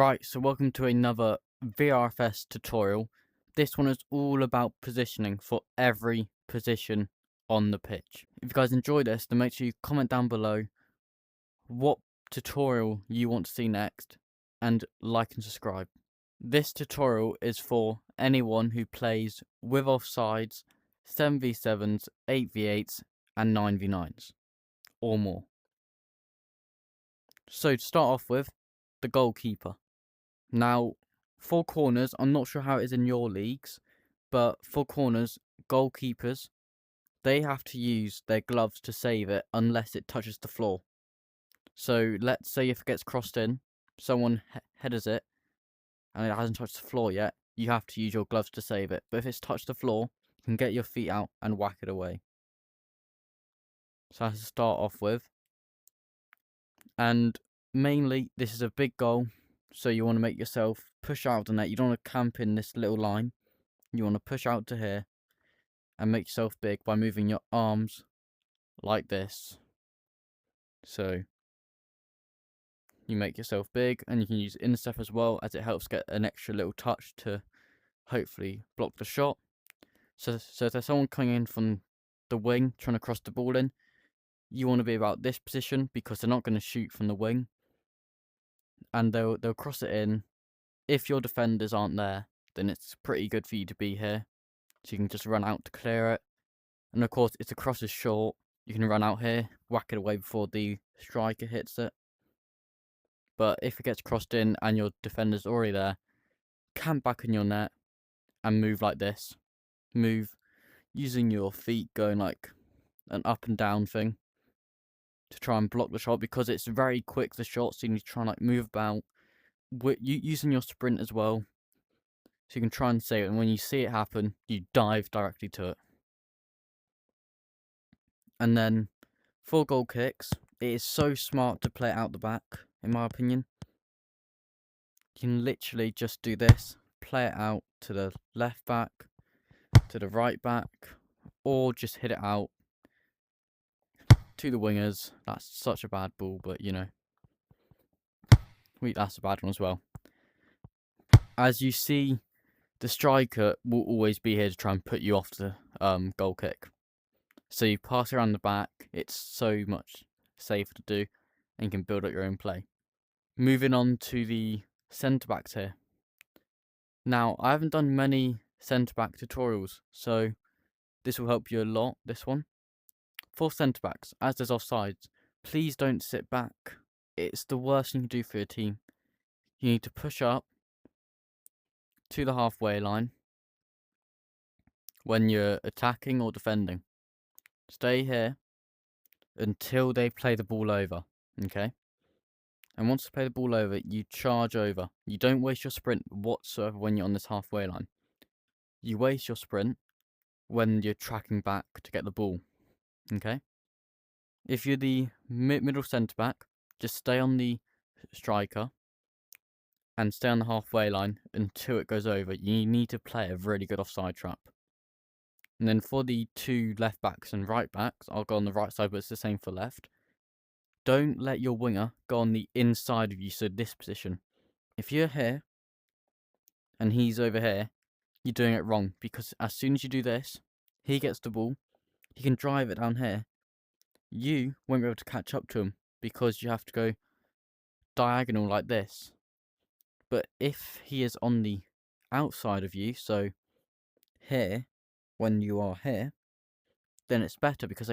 Right, so welcome to another VRFS tutorial. This one is all about positioning for every position on the pitch. If you guys enjoy this, then make sure you comment down below what tutorial you want to see next and like and subscribe. This tutorial is for anyone who plays with offsides, 7v7s, 8v8s and 9v9s or more. So to start off with, the goalkeeper. Now, for corners, I'm not sure how it is in your leagues, but for corners, goalkeepers, they have to use their gloves to save it unless it touches the floor. So let's say if it gets crossed in, someone headers it, and it hasn't touched the floor yet, you have to use your gloves to save it. But if it's touched the floor, you can get your feet out and whack it away. So that's to start off with. And mainly, this is a big goal, so you want to make yourself push out the net. You don't want to camp in this little line. You want to push out to here and make yourself big by moving your arms like this. So you make yourself big, and you can use inner step as well, as it helps get an extra little touch to hopefully block the shot. So if there's someone coming in from the wing trying to cross the ball in, you want to be about this position because they're not going to shoot from the wing, and they'll cross it in. If your defenders aren't there, then it's pretty good for you to be here, so you can just run out to clear it. And of course, if the cross is short, you can run out here, whack it away before the striker hits it. But if it gets crossed in and your defender's already there, camp back in your net and move like this. Move using your feet, going like an up and down thing to try and block the shot, because it's very quick, the shot, so you need to try and like move about using your sprint as well, so you can try and save it, and when you see it happen, you dive directly to it. And then for goal kicks, it is so smart to play it out the back, in my opinion. You can literally just do this, play it out to the left back, to the right back, or just hit it out to the wingers. That's such a bad ball, but you know, that's a bad one as well. As you see, the striker will always be here to try and put you off the goal kick. So you pass around the back, it's so much safer to do, and you can build up your own play. Moving on to the centre-backs here. Now, I haven't done many centre-back tutorials, so this will help you a lot, this one. For centre-backs, as there's offsides, please don't sit back. It's the worst thing you can do for your team. You need to push up to the halfway line when you're attacking or defending. Stay here until they play the ball over, okay? And once they play the ball over, you charge over. You don't waste your sprint whatsoever when you're on this halfway line. You waste your sprint when you're tracking back to get the ball, okay? If you're the middle centre-back, just stay on the striker and stay on the halfway line until it goes over. You need to play a really good offside trap. And then for the two left backs and right backs, I'll go on the right side, but it's the same for left. Don't let your winger go on the inside of you, so this position. If you're here and he's over here, you're doing it wrong, because as soon as you do this, he gets the ball, he can drive it down here. You won't be able to catch up to him because you have to go diagonal like this. But if he is on the outside of you, so here, when you are here, then it's better because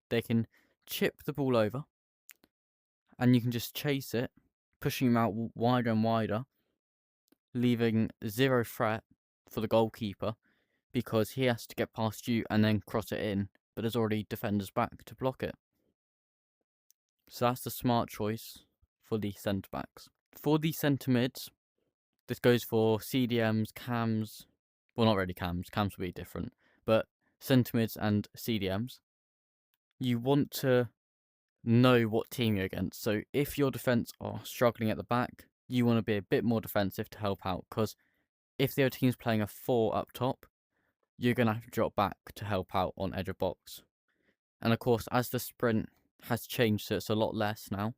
they can chip the ball over, and you can just chase it, pushing him out wider and wider, leaving zero threat for the goalkeeper, because he has to get past you and then cross it in, but there's already defenders back to block it. So that's the smart choice for the centre-backs. For the centre-mids, this goes for CDMs, cams, well, not really cams will be different, but centre-mids and CDMs. You want to know what team you're against. So if your defence are struggling at the back, you want to be a bit more defensive to help out, because if the other team's playing a 4 up top, you're going to have to drop back to help out on edge of box. And of course, as the sprint has changed, so it's a lot less now,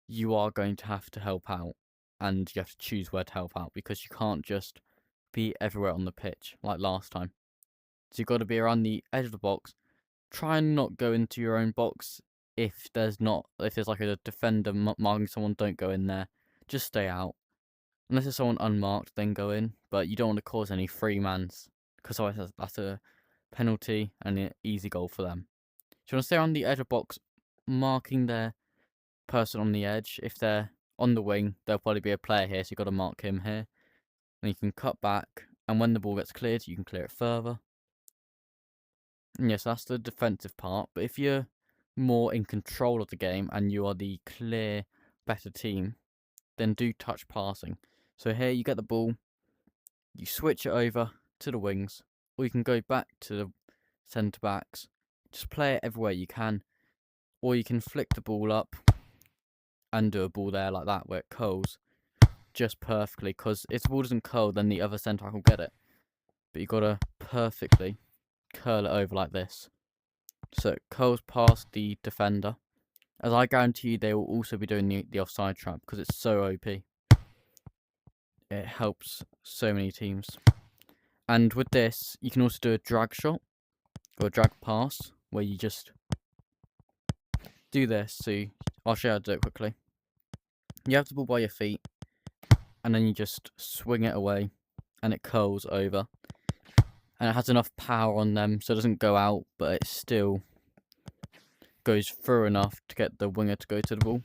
you are going to have to help out. and you have to choose where to help out, because you can't just be everywhere on the pitch like last time. So you've got to be around the edge of the box. Try and not go into your own box. If there's like a defender marking someone, don't go in there. Just stay out. Unless there's someone unmarked, then go in. But you don't want to cause any free mans, because otherwise that's a penalty and an easy goal for them. So you want to stay around the edge of box, marking their person on the edge. If they're on the wing, there'll probably be a player here, so you've got to mark him here. Then you can cut back, and when the ball gets cleared, you can clear it further. And yes, that's the defensive part. But if you're more in control of the game and you are the clear better team, then do touch passing. So here you get the ball, you switch it over to the wings, or you can go back to the centre backs. Just play it everywhere you can, or you can flick the ball up and do a ball there like that where it curls just perfectly, because if the ball doesn't curl, then the other centre back will get it. But you've got to perfectly curl it over like this, so it curls past the defender. As I guarantee you, they will also be doing the offside trap, because it's so OP. It helps so many teams. And with this, you can also do a drag shot or a drag pass, where you just do this. So I'll show you how to do it quickly. You have the ball by your feet, and then you just swing it away, and it curls over. And it has enough power on them, so it doesn't go out, but it still goes through enough to get the winger to go to the ball.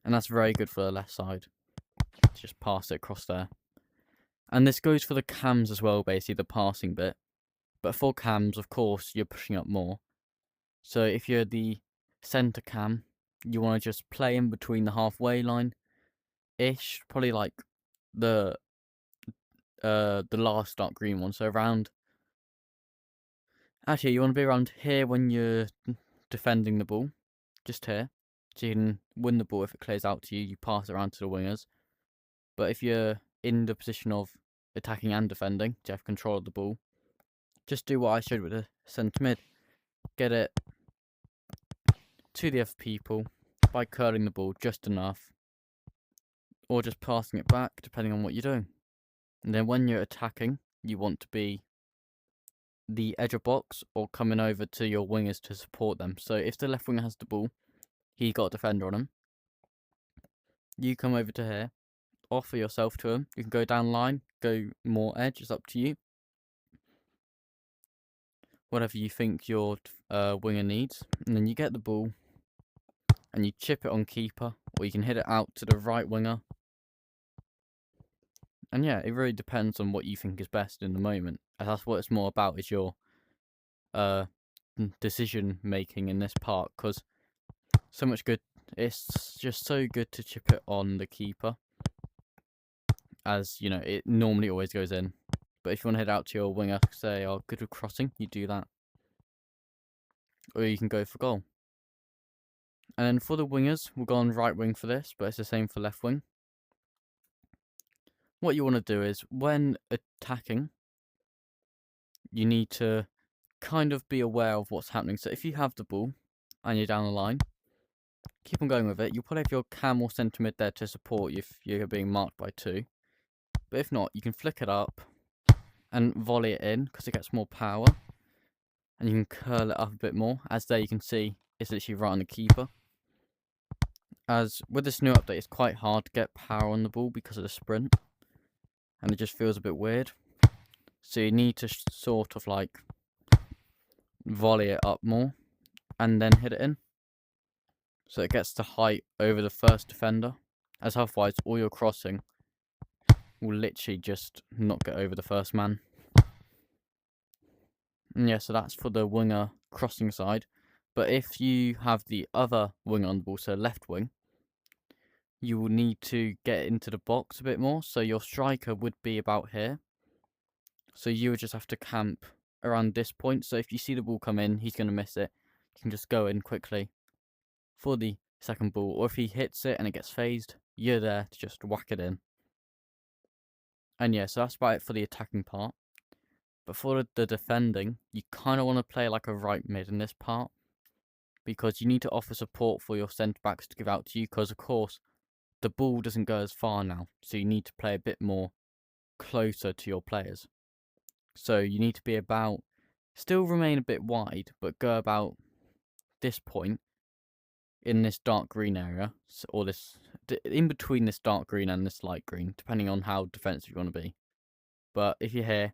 And that's very good for the left side. Just pass it across there. And this goes for the cams as well, basically, the passing bit. But for cams, of course, you're pushing up more. So if you're the centre cam, you want to just play in between the halfway line-ish, probably like the last dark green one. So around... Actually, you want to be around here when you're defending the ball. Just here. So you can win the ball if it clears out to you. You pass it around to the wingers. But if you're in the position of attacking and defending, to have control of the ball, just do what I showed with the centre mid. Get it to the other people by curling the ball just enough, or just passing it back, depending on what you're doing. And then when you're attacking, you want to be the edge of box or coming over to your wingers to support them. So if the left winger has the ball, he's got a defender on him. You come over to here, offer yourself to him. You can go down line, go more edge, it's up to you. Whatever you think your winger needs. And then you get the ball and you chip it on keeper, or you can hit it out to the right winger. And yeah, it really depends on what you think is best in the moment. And that's what it's more about, is your decision making in this part, because so much good. It's just so good to chip it on the keeper, as you know, it normally always goes in. But if you want to head out to your winger, say, oh, good with crossing, you do that. Or you can go for goal. And then for the wingers, we'll go on right wing for this, but it's the same for left wing. What you want to do is, when attacking, you need to kind of be aware of what's happening. So if you have the ball and you're down the line, keep on going with it. You'll probably have your cam or centre mid there to support you if you're being marked by two. But if not, you can flick it up and volley it in, because it gets more power. And you can curl it up a bit more. As there you can see, it's literally right on the keeper. As with this new update, it's quite hard to get power on the ball because of the sprint. And it just feels a bit weird. So you need to sort of like volley it up more and then hit it in, so it gets the height over the first defender, as otherwise all your crossing will literally just not get over the first man. And yeah, so that's for the winger crossing side. But if you have the other winger on the ball, so left wing, you will need to get into the box a bit more. So your striker would be about here. So you would just have to camp around this point. So if you see the ball come in, he's going to miss it. You can just go in quickly for the second ball. Or if he hits it and it gets phased, you're there to just whack it in. And yeah, so that's about it for the attacking part. But for the defending, you kind of want to play like a right mid in this part, because you need to offer support for your centre backs to give out to you, because of course the ball doesn't go as far now, so you need to play a bit more closer to your players. So you need to be about, still remain a bit wide, but go about this point in this dark green area, or this in between this dark green and this light green, depending on how defensive you want to be. But if you're here,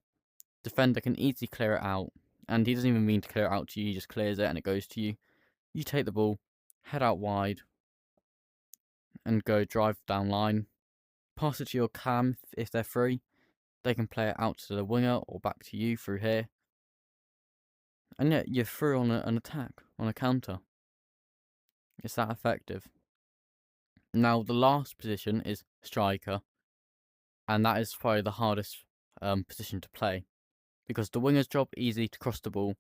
defender can easily clear it out, and he doesn't even mean to clear it out to you, he just clears it and it goes to you. You take the ball, head out wide, and go drive down line. Pass it to your cam if they're free. They can play it out to the winger or back to you through here. And yeah, you're through on an attack, on a counter. It's that effective. Now, the last position is striker, and that is probably the hardest position to play, because the winger's job, easy to cross the ball,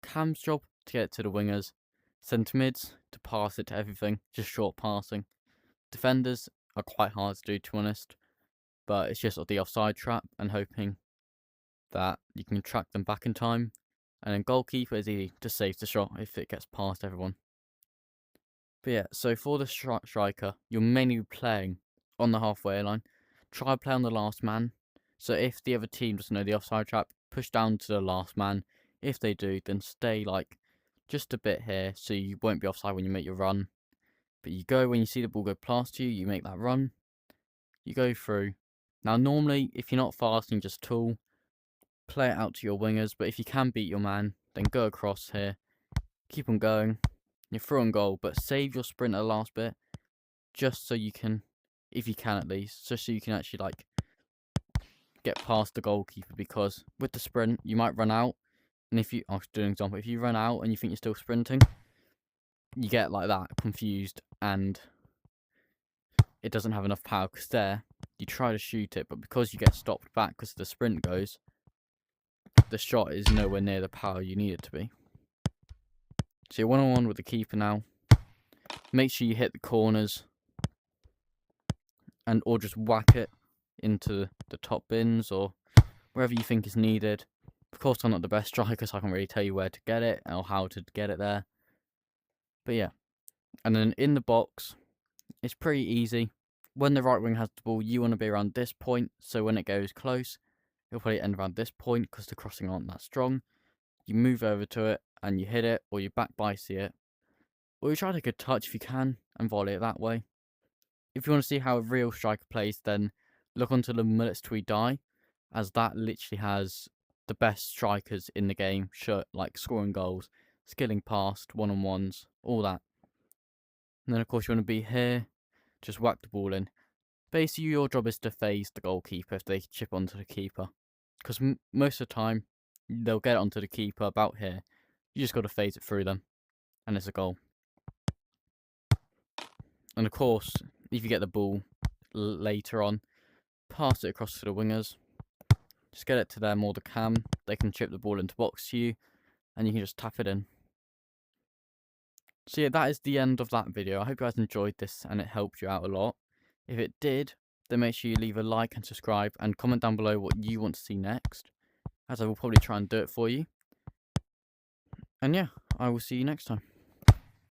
cam's job, to get it to the wingers, centre mids, to pass it to everything, just short passing. Defenders are quite hard to do, to be honest, but it's just the offside trap and hoping that you can track them back in time. And then goalkeeper is easy to save the shot if it gets past everyone. But yeah, so for the striker, you're mainly playing on the halfway line. Try play on the last man. So if the other team doesn't know the offside trap, push down to the last man. If they do, then stay like just a bit here, so you won't be offside when you make your run. But you go when you see the ball go past you, you make that run. You go through. Now normally, if you're not fast and just tall, play it out to your wingers. But if you can beat your man, then go across here. Keep on going. You're through on goal, but save your sprint at the last bit, just so you can, if you can at least, just so you can actually like get past the goalkeeper, because with the sprint you might run out, and if you, I'll do an example, if you run out and you think you're still sprinting, you get like that, confused, and it doesn't have enough power, because there, you try to shoot it, but because you get stopped back because the sprint goes, the shot is nowhere near the power you need it to be. So you're one-on-one with the keeper now. Make sure you hit the corners, and or just whack it into the top bins or wherever you think is needed. Of course, I'm not the best striker, so I can't really tell you where to get it or how to get it there. But yeah, and then in the box, it's pretty easy. When the right wing has the ball, you want to be around this point, so when it goes close, you'll probably end around this point because the crossing aren't that strong. You move over to it and you hit it, or you back bicy it, or you try to take a touch if you can and volley it that way. If you want to see how a real striker plays, then look onto the Mullets Till We Die, as that literally has the best strikers in the game, like scoring goals, skilling past, one-on-ones, all that. And then of course you want to be here, just whack the ball in. Basically your job is to phase the goalkeeper if they chip onto the keeper, because most of the time they'll get it onto the keeper about here. You just got to phase it through them, and it's a goal. And of course, if you get the ball later on, pass it across to the wingers. Just get it to them or the cam. They can chip the ball into box to you, and you can just tap it in. So yeah, that is the end of that video. I hope you guys enjoyed this and it helped you out a lot. If it did, then make sure you leave a like and subscribe, and comment down below what you want to see next, as I will probably try and do it for you. And yeah, I will see you next time.